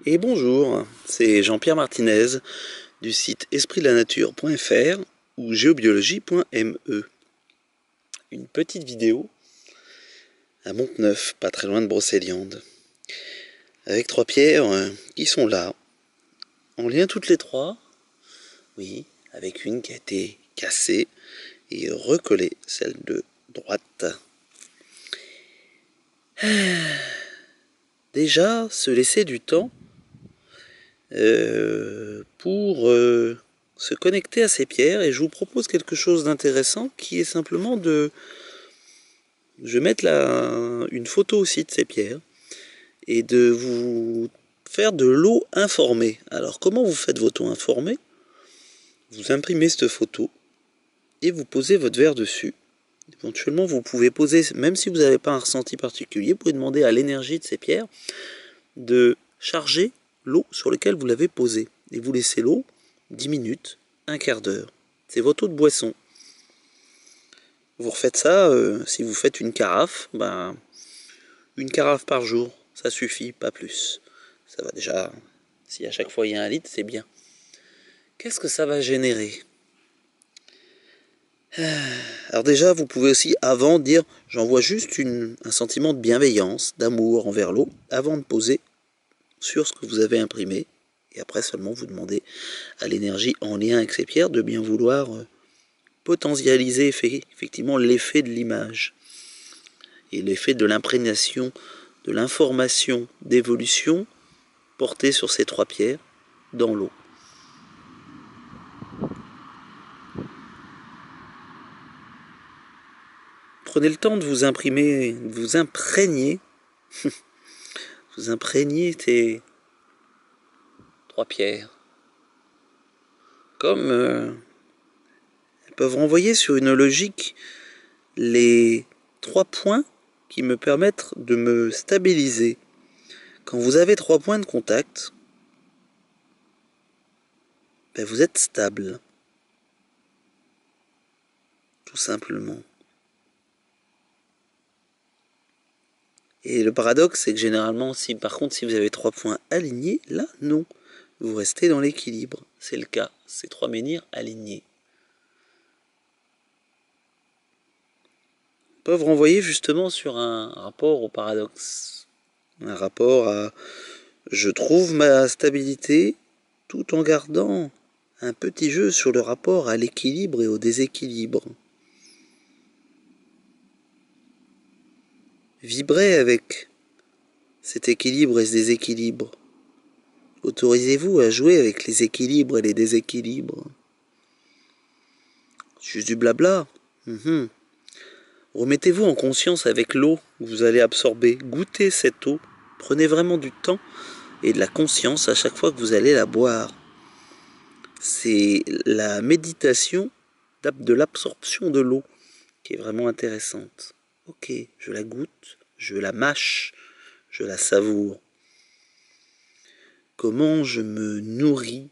Et bonjour, c'est Jean-Pierre Martinez du site espritdelanature.fr ou géobiologie.me. Une petite vidéo à Montneuf, pas très loin de Brocéliande, avec trois pierres qui sont là, en lien toutes les trois, oui, avec une qui a été cassée et recollée, celle de droite. Déjà, se laisser du temps pour se connecter à ces pierres, et je vous propose quelque chose d'intéressant qui est simplement de... Je vais mettre une photo aussi de ces pierres et de vous faire de l'eau informée. Alors comment vous faites votre eau informée? Vous imprimez cette photo et vous posez votre verre dessus. Éventuellement vous pouvez poser, même si vous n'avez pas un ressenti particulier, vous pouvez demander à l'énergie de ces pierres de charger l'eau sur laquelle vous l'avez posée. Et vous laissez l'eau 10 minutes, un quart d'heure. C'est votre eau de boisson. Vous refaites ça, si vous faites une carafe, une carafe par jour, ça suffit, pas plus. Ça va déjà, si à chaque fois il y a 1 litre, c'est bien. Qu'est-ce que ça va générer? Alors déjà, vous pouvez aussi, avant, dire, j'envoie juste un sentiment de bienveillance, d'amour envers l'eau, avant de poser sur ce que vous avez imprimé. Et après seulement, vous demandez à l'énergie en lien avec ces pierres de bien vouloir potentialiser effectivement l'effet de l'image et l'effet de l'imprégnation, de l'information d'évolution portée sur ces trois pierres dans l'eau. Prenez le temps de vous imprimer, de vous imprégner, vous imprégner ces trois pierres. Comme elles peuvent renvoyer sur une logique les 3 points qui me permettent de me stabiliser. Quand vous avez 3 points de contact, vous êtes stable. Tout simplement. Et le paradoxe, c'est que généralement, par contre, si vous avez 3 points alignés, là, non. Vous restez dans l'équilibre. C'est le cas. C'est 3 menhirs alignés. Peuvent renvoyer justement sur un rapport au paradoxe. Un rapport à je trouve ma stabilité tout en gardant un petit jeu sur le rapport à l'équilibre et au déséquilibre. Vibrez avec cet équilibre et ce déséquilibre. Autorisez-vous à jouer avec les équilibres et les déséquilibres. Juste du blabla. Remettez-vous en conscience avec l'eau que vous allez absorber. Goûtez cette eau. Prenez vraiment du temps et de la conscience à chaque fois que vous allez la boire. C'est la méditation de l'absorption de l'eau qui est vraiment intéressante. Ok, je la goûte, je la mâche, je la savoure. Comment je me nourris,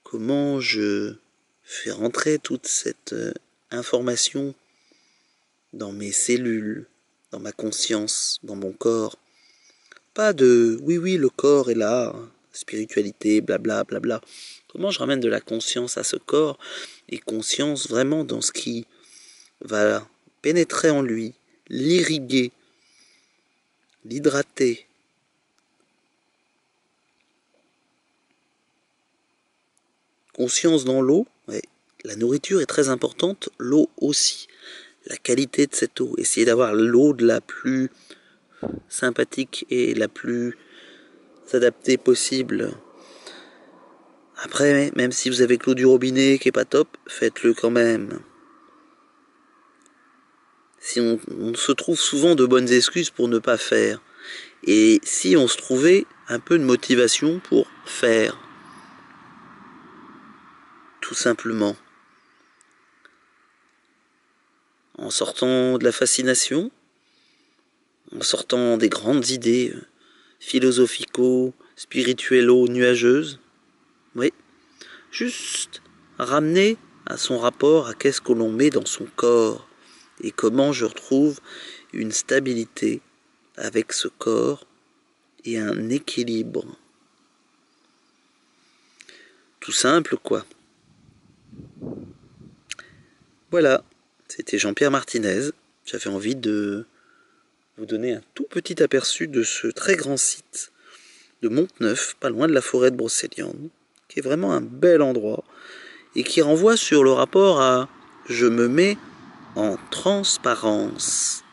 comment je fais rentrer toute cette information dans mes cellules, dans ma conscience, dans mon corps. Pas de oui, le corps est là, spiritualité, blabla, blabla. Comment je ramène de la conscience à ce corps et conscience vraiment dans ce qui va pénétrer en lui, l'irriguer, l'hydrater. Conscience dans l'eau, ouais, la nourriture est très importante, l'eau aussi. La qualité de cette eau, essayez d'avoir l'eau de la plus sympathique et la plus adaptée possible. Après, même si vous avez que l'eau du robinet qui est pas top, faites-le quand même. Si on se trouve souvent de bonnes excuses pour ne pas faire. Et si on se trouvait un peu de motivation pour faire. Tout simplement. En sortant de la fascination, en sortant des grandes idées philosophico-spirituello-nuageuses. Oui. Juste ramener à son rapport à qu'est-ce que l'on met dans son corps et comment je retrouve une stabilité avec ce corps et un équilibre. Tout simple, quoi. Voilà, c'était Jean-Pierre Martinez. J'avais envie de vous donner un tout petit aperçu de ce très grand site de Monteneuf, pas loin de la forêt de Brocéliande, qui est vraiment un bel endroit et qui renvoie sur le rapport à « je me mets en transparence ».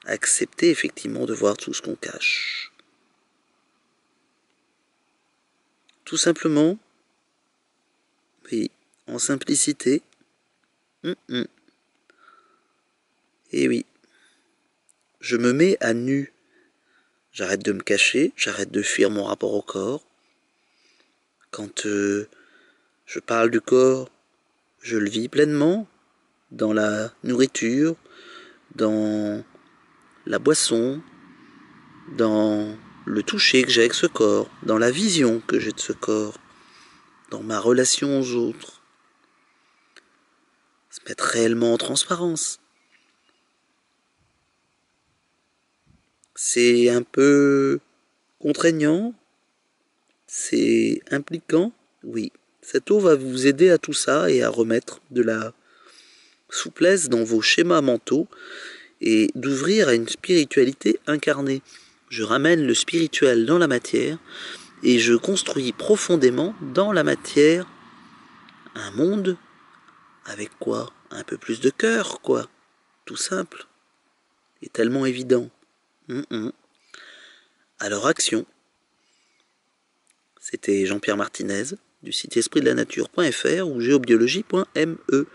Accepter effectivement de voir tout ce qu'on cache. Tout simplement, oui, en simplicité. Et oui, je me mets à nu. J'arrête de me cacher, j'arrête de fuir mon rapport au corps. Quand je parle du corps, je le vis pleinement dans la nourriture, dans la boisson, dans le toucher que j'ai avec ce corps, dans la vision que j'ai de ce corps, dans ma relation aux autres. Se mettre réellement en transparence. C'est un peu contraignant, c'est impliquant, oui. Cette eau va vous aider à tout ça et à remettre de la souplesse dans vos schémas mentaux et d'ouvrir à une spiritualité incarnée. Je ramène le spirituel dans la matière et je construis profondément dans la matière un monde avec quoi? Un peu plus de cœur, quoi. Tout simple. Et tellement évident. Alors action. C'était Jean-Pierre Martinez du site espritdelanature.fr ou géobiologie.me.